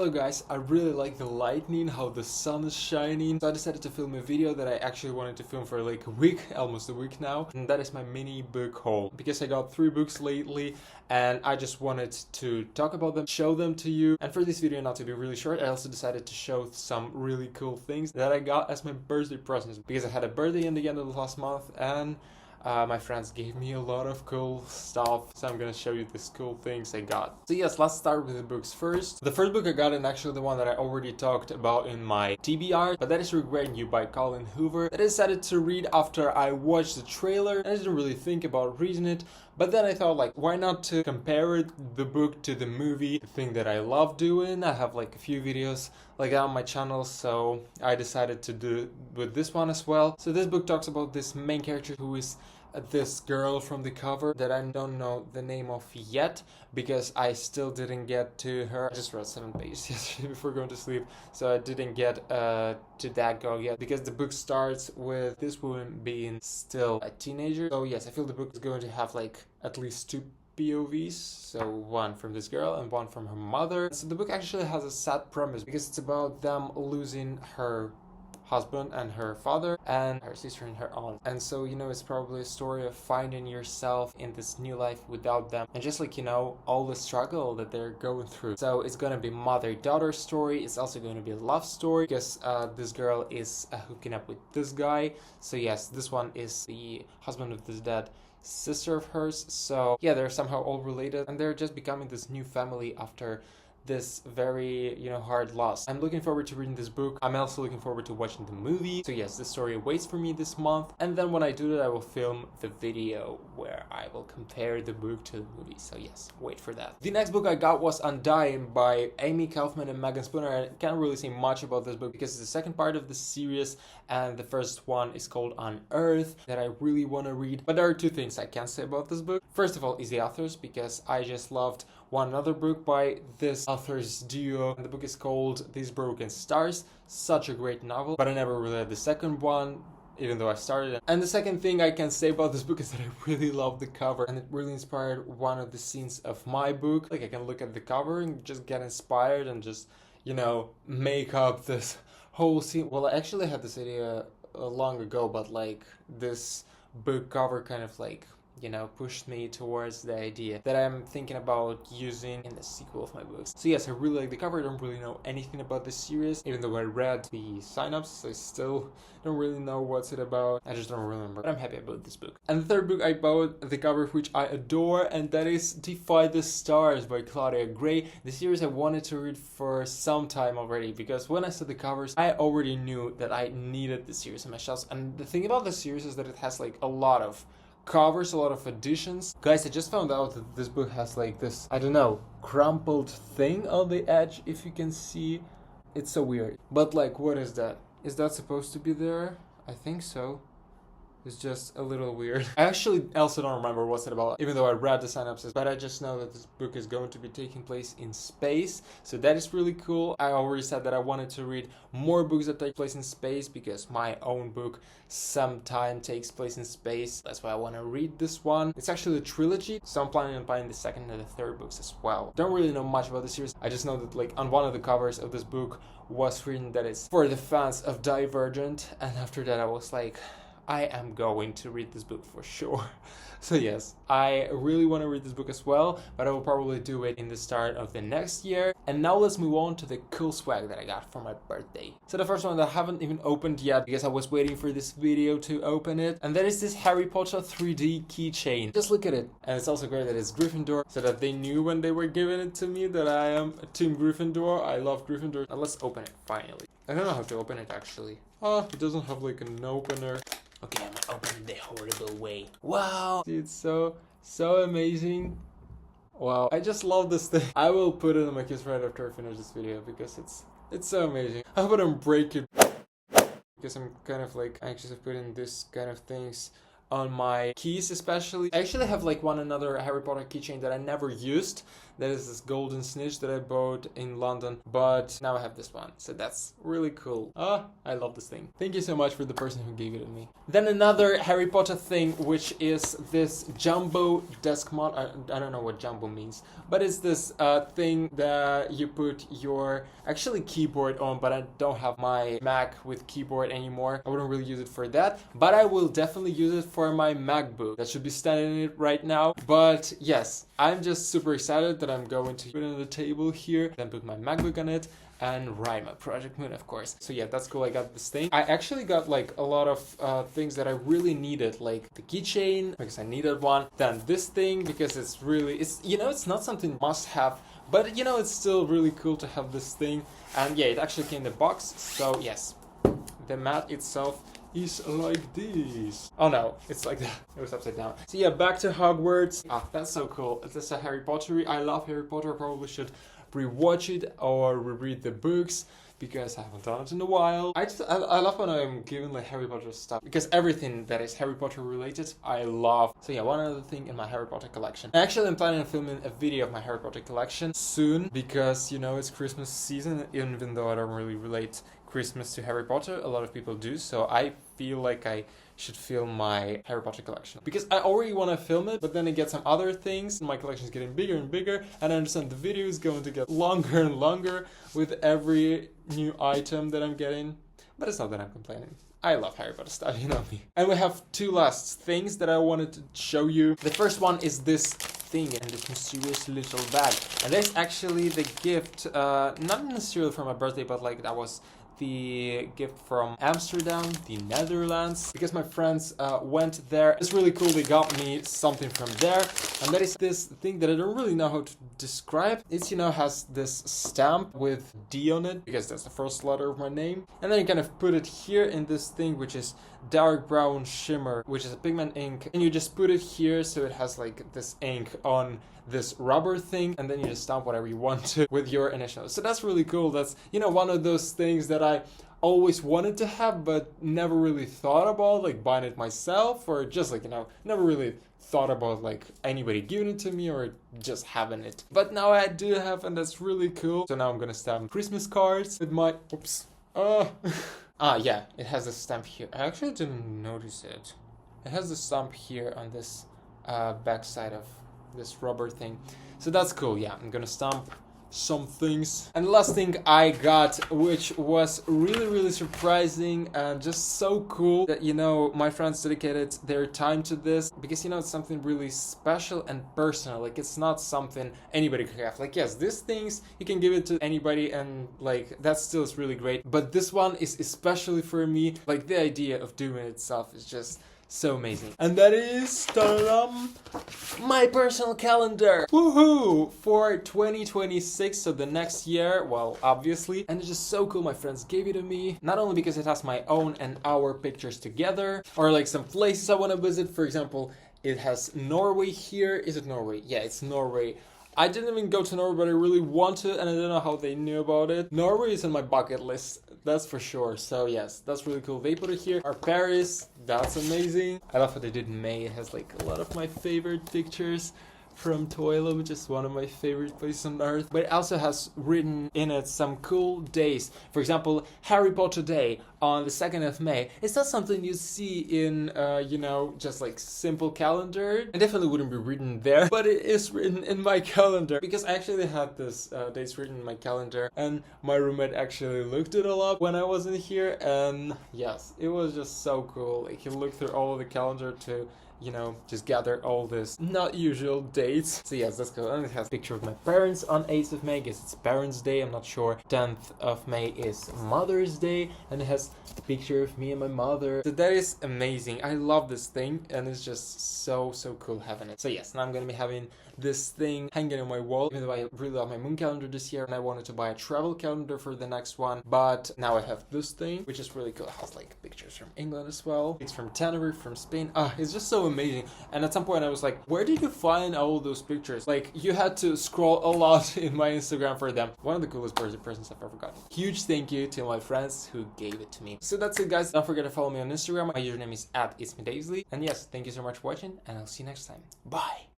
Hello guys, I really like the lightning, how the sun is shining, so I decided to film a video that I actually wanted to film for like a week, almost a week now, and that is my mini book haul. Because I got 3 books lately and I just wanted to talk about them, show them to you, and for this video not to be really short, I also decided to show some really cool things that I got as my birthday presents, because I had a birthday in the end of the last month and my friends gave me a lot of cool stuff, so I'm gonna show you these cool things I got. So yes, let's start with the books first. The first book I got, and actually the one that I already talked about in my TBR, but that is Regretting You by Colin Hoover, that I decided to read after I watched the trailer, and I didn't really think about reading it, but then I thought like, why not to compare the book to the movie, the thing that I love doing. I have like a few videos like that on my channel, so I decided to do it with this one as well. So this book talks about this main character who is this girl from the cover that I don't know the name of yet, because I still didn't get to her. I just read 7 pages yesterday before going to sleep, so I didn't get to that girl yet, because the book starts with this woman being still a teenager. So yes, I feel the book is going to have like at least 2 POVs, so one from this girl and one from her mother. So the book actually has a sad premise, because it's about them losing her husband and her father and her sister and her aunt, and so it's probably a story of finding yourself in this new life without them, and just like all the struggle that they're going through. So it's gonna be mother-daughter story. It's also going to be a love story, because this girl is hooking up with this guy. So yes, this one is the husband of this dead sister of hers. So yeah, they're somehow all related, and they're just becoming this new family after this very hard loss. I'm looking forward to reading this book. I'm also looking forward to watching the movie. So yes, this story waits for me this month, and then when I do that, I will film the video where I will compare the book to the movie. So yes, wait for that. The next book I got was Undying by Amy Kaufman and Megan Spooner. I can't really say much about this book because it's the second part of the series, and the first one is called Unearthed, that I really want to read. But there are 2 things I can say about this book. First of all is the authors, because I just loved one other book by this authors duo, and the book is called These Broken Stars. Such a great novel, but I never really read the second one, even though I started it. And the second thing I can say about this book is that I really love the cover, and it really inspired one of the scenes of my book. Like, I can look at the cover and just get inspired and just make up this whole scene. Well, I actually had this idea long ago, but like this book cover kind of like pushed me towards the idea that I'm thinking about using in the sequel of my books. So yes, I really like the cover. I don't really know anything about this series, even though I read the synopsis. I still don't really know what's it about. I just don't remember, but I'm happy about this book. And the third book I bought, the cover of which I adore, and that is Defy the Stars by Claudia Gray. The series I wanted to read for some time already, because when I saw the covers, I already knew that I needed the series on my shelves. And the thing about the series is that it has like a lot of covers, a lot of editions. Guys, I just found out that this book has like this, I don't know, crumpled thing on the edge, if you can see. It's so weird. But like, what is that? Is that supposed to be there? I think so. It's just a little weird. I actually also don't remember what's it about, even though I read the synopsis, but I just know that this book is going to be taking place in space, so that is really cool. I already said that I wanted to read more books that take place in space, because my own book sometime takes place in space. That's why I want to read this one. It's actually a trilogy, so I'm planning on buying the second and the third books as well. Don't really know much about the series. I just know that like on one of the covers of this book was written that it's for the fans of Divergent, and after that I was like, I am going to read this book for sure. So yes, I really want to read this book as well, but I will probably do it in the start of the next year. And now let's move on to the cool swag that I got for my birthday. So the first one that I haven't even opened yet, because I was waiting for this video to open it, and that is this Harry Potter 3D keychain. Just look at it. And it's also great that it's Gryffindor, so that they knew when they were giving it to me that I am a Team Gryffindor. I love Gryffindor. Now let's open it finally. I don't know how to open it actually. Oh, it doesn't have like an opener. Okay, I'm gonna open it the horrible way. Wow! It's so amazing. Wow, I just love this thing. I will put it on my case right after I finish this video, because it's so amazing. I hope I don't break it, because I'm kind of like anxious of putting this kind of things on my keys especially. I actually have like one another Harry Potter keychain that I never used. That is this golden snitch that I bought in London, but now I have this one, so that's really cool. I love this thing. Thank you so much for the person who gave it to me. Then another Harry Potter thing, which is this jumbo desk mod. I don't know what jumbo means, but it's this thing that you put your actually keyboard on, but I don't have my Mac with keyboard anymore. I wouldn't really use it for that, but I will definitely use it for my MacBook. That should be standing in it right now. But yes, I'm just super excited that I'm going to put it on the table here, then put my MacBook on it, and write my Project Moon, of course. So yeah, that's cool. I got this thing. I actually got like a lot of things that I really needed, like the keychain because I needed one. Then this thing because it's it's not something must have, but it's still really cool to have this thing. And yeah, it actually came in the box. So yes, the mat itself is like this. Oh no, it's like that. It was upside down. So yeah, back to Hogwarts. That's so cool. It's a Harry Potter. I love Harry Potter. Probably should rewatch it or reread the books because I haven't done it in a while. I love when I'm given like Harry Potter stuff because everything that is Harry Potter related I love. So yeah, one other thing in my Harry Potter collection. Actually, I'm planning on filming a video of my Harry Potter collection soon because it's Christmas season, even though I don't really relate Christmas to Harry Potter. A lot of people do, so I feel like I should film my Harry Potter collection because I already want to film it, but then I get some other things. My collection is getting bigger and bigger, and I understand the video is going to get longer and longer with every new item that I'm getting, but it's not that I'm complaining. I love Harry Potter stuff, you know me. And we have two last things that I wanted to show you. The first one is this thing in this mysterious little bag, and that's actually the gift, not necessarily for my birthday, but like that was the gift from Amsterdam, the Netherlands, because my friends went there. It's really cool. They got me something from there, and that is this thing that I don't really know how to describe. It's has this stamp with D on it because that's the first letter of my name, and then you kind of put it here in this thing which is dark brown shimmer, which is a pigment ink, and you just put it here so it has like this ink on this rubber thing, and then you just stamp whatever you want to with your initials. So that's really cool. That's one of those things that I always wanted to have but never really thought about like buying it myself, or just like never really thought about like anybody giving it to me or just having it. But now I do have, and that's really cool. So now I'm gonna stamp Christmas cards with my yeah, it has a stamp here. I actually didn't notice it. It has the stamp here on this back side of this rubber thing. So that's cool. Yeah, I'm gonna stamp some things. And the last thing I got, which was really surprising and just so cool, that my friends dedicated their time to this because it's something really special and personal. Like it's not something anybody could have. Like yes, these things you can give it to anybody and like that still is really great, but this one is especially for me. Like the idea of doing it itself is just so amazing. And that is my personal calendar. Woohoo! For 2026, so the next year, well, obviously. And it's just so cool. My friends gave it to me. Not only because it has my own and our pictures together, or like some places I want to visit. For example, it has Norway here. Is it Norway? Yeah, it's Norway. I didn't even go to Norway, but I really want to, and I don't know how they knew about it. Norway is on my bucket list, that's for sure. So yes, that's really cool. They put it here. Or Paris, that's amazing. I love what they did in May. It has like a lot of my favorite pictures from Toilo, which is one of my favorite places on earth. But it also has written in it some cool days. For example, Harry Potter Day on the 2nd of May. It's not something you see in, just like simple calendar. It definitely wouldn't be written there, but it is written in my calendar because I actually had this dates written in my calendar, and my roommate actually looked it all up when I wasn't here, and yes, it was just so cool. Like he looked through all of the calendar to just gather all this not usual dates. So yes, that's cool. And it has a picture of my parents on 8th of May. I guess it's Parents' Day, I'm not sure. 10th of May is Mother's Day, and it has a picture of me and my mother. So that is amazing. I love this thing, and it's just so cool having it. So yes, now I'm gonna be having this thing hanging on my wall, even though I really love my moon calendar this year, and I wanted to buy a travel calendar for the next one. But now I have this thing, which is really cool. It has like pictures from England as well. It's from Tenerife, from Spain. It's just so amazing. And at some point I was like, where did you find all those pictures? Like, you had to scroll a lot in my Instagram for them. One of the coolest presents I've ever gotten. Huge thank you to my friends who gave it to me. So that's it, guys. Don't forget to follow me on Instagram. My username is @itsmedaisley. And yes, thank you so much for watching, and I'll see you next time. Bye.